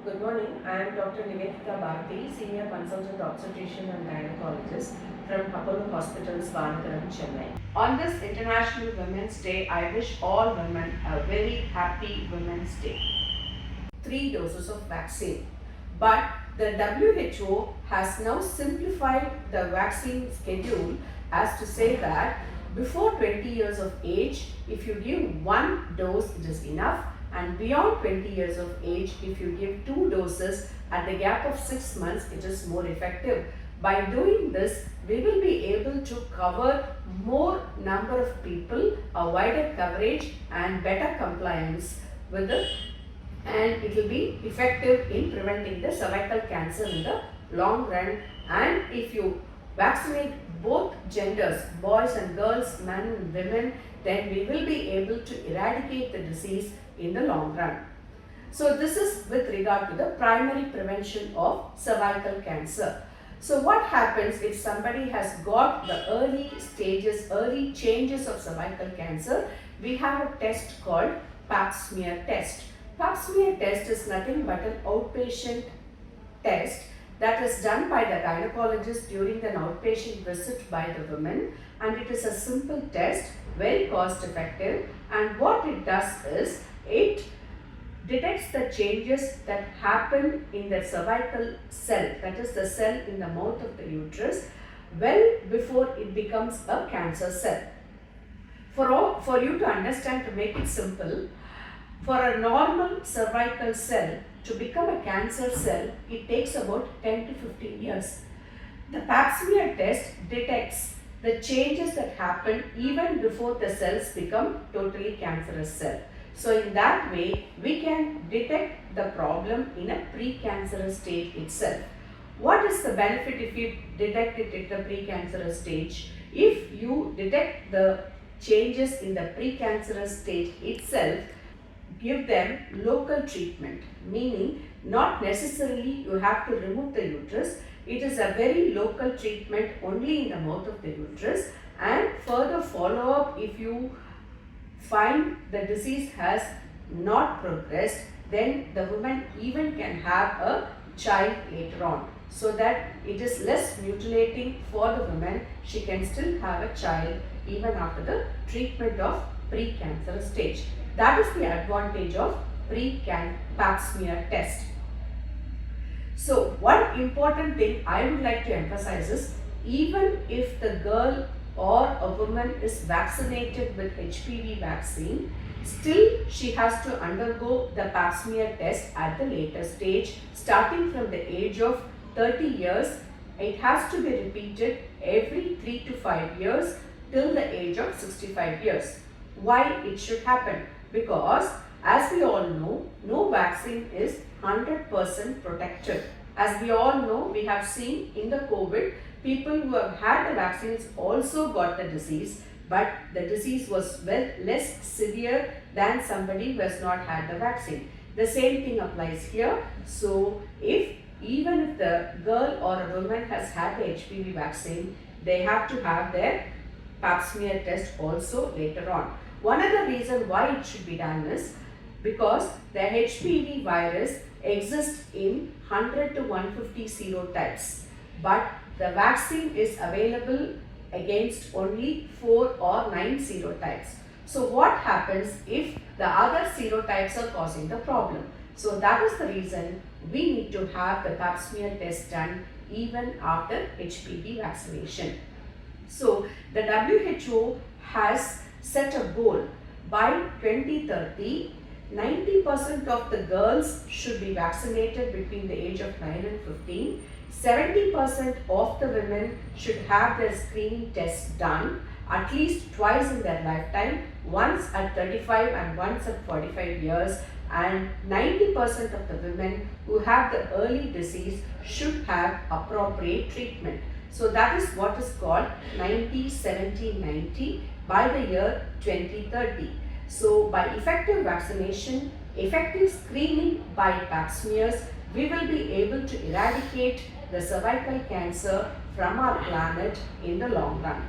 Good morning. I am Dr. Niveditha Bharathi, Senior Consultant Obstetrician and Gynaecologist from Apollo Hospitals, Vanagaram, Chennai. On this International Women's Day, I wish all women a very happy Women's Day. 3 doses of vaccine. But the WHO has now simplified the vaccine schedule as to say that before 20 years of age, if you give 1 dose, it is enough. And beyond 20 years of age, if you give 2 doses at the gap of 6 months, it is more effective. By doing this, we will be able to cover more number of people, a wider coverage and better compliance with it, and it will be effective in preventing the cervical cancer in the long run. And if you vaccinate both genders, boys and girls, men and women, then we will be able to eradicate the disease in the long run. So this is with regard to the primary prevention of cervical cancer. So what happens if somebody has got the early stages, early changes of cervical cancer? We have a test called pap smear test. Pap smear test is nothing but an outpatient test that is done by the gynecologist during an outpatient visit by the woman, and it is a simple test, very cost effective, and what it does is it detects the changes that happen in the cervical cell, that is the cell in the mouth of the uterus, well before it becomes a cancer cell. For you to understand, to make it simple, for a normal cervical cell to become a cancer cell, it takes about 10 to 15 years. The pap smear test detects the changes that happen even before the cells become totally cancerous cell. So in that way, we can detect the problem in a precancerous stage itself. What is the benefit if you detect it at the precancerous stage? If you detect the changes in the precancerous stage itself, give them local treatment, meaning not necessarily you have to remove the uterus. It is a very local treatment only in the mouth of the uterus, and further follow up if you find the disease has not progressed, then the woman even can have a child later on, so that it is less mutilating for the woman. She can still have a child even after the treatment of precancerous stage. That is the advantage of pap smear test. So one important thing I would like to emphasize is, even if the girl or a woman is vaccinated with HPV vaccine, still she has to undergo the pap smear test at the later stage, starting from the age of 30 years. It has to be repeated every 3 to 5 years till the age of 65 years. Why it should happen? Because as we all know, no vaccine is 100% protected. As we all know, we have seen in the COVID, people who have had the vaccines also got the disease, but the disease was less severe than somebody who has not had the vaccine. The same thing applies here. So even if the girl or a woman has had the HPV vaccine, they have to have their pap smear test also later on. One other reason why it should be done is because the HPV virus exists in 100 to 150 serotypes, but the vaccine is available against only 4 or 9 serotypes. So what happens if the other serotypes are causing the problem? So that is the reason we need to have the pap smear test done even after HPV vaccination. So the WHO has set a goal by 2030. 90% of the girls should be vaccinated between the age of 9 and 15. 70% of the women should have their screening test done at least twice in their lifetime, once at 35 and once at 45 years. And 90% of the women who have the early disease should have appropriate treatment. So that is what is called 90-70-90 by the year 2030. So by effective vaccination, effective screening by pap smears, we will be able to eradicate the cervical cancer from our planet in the long run.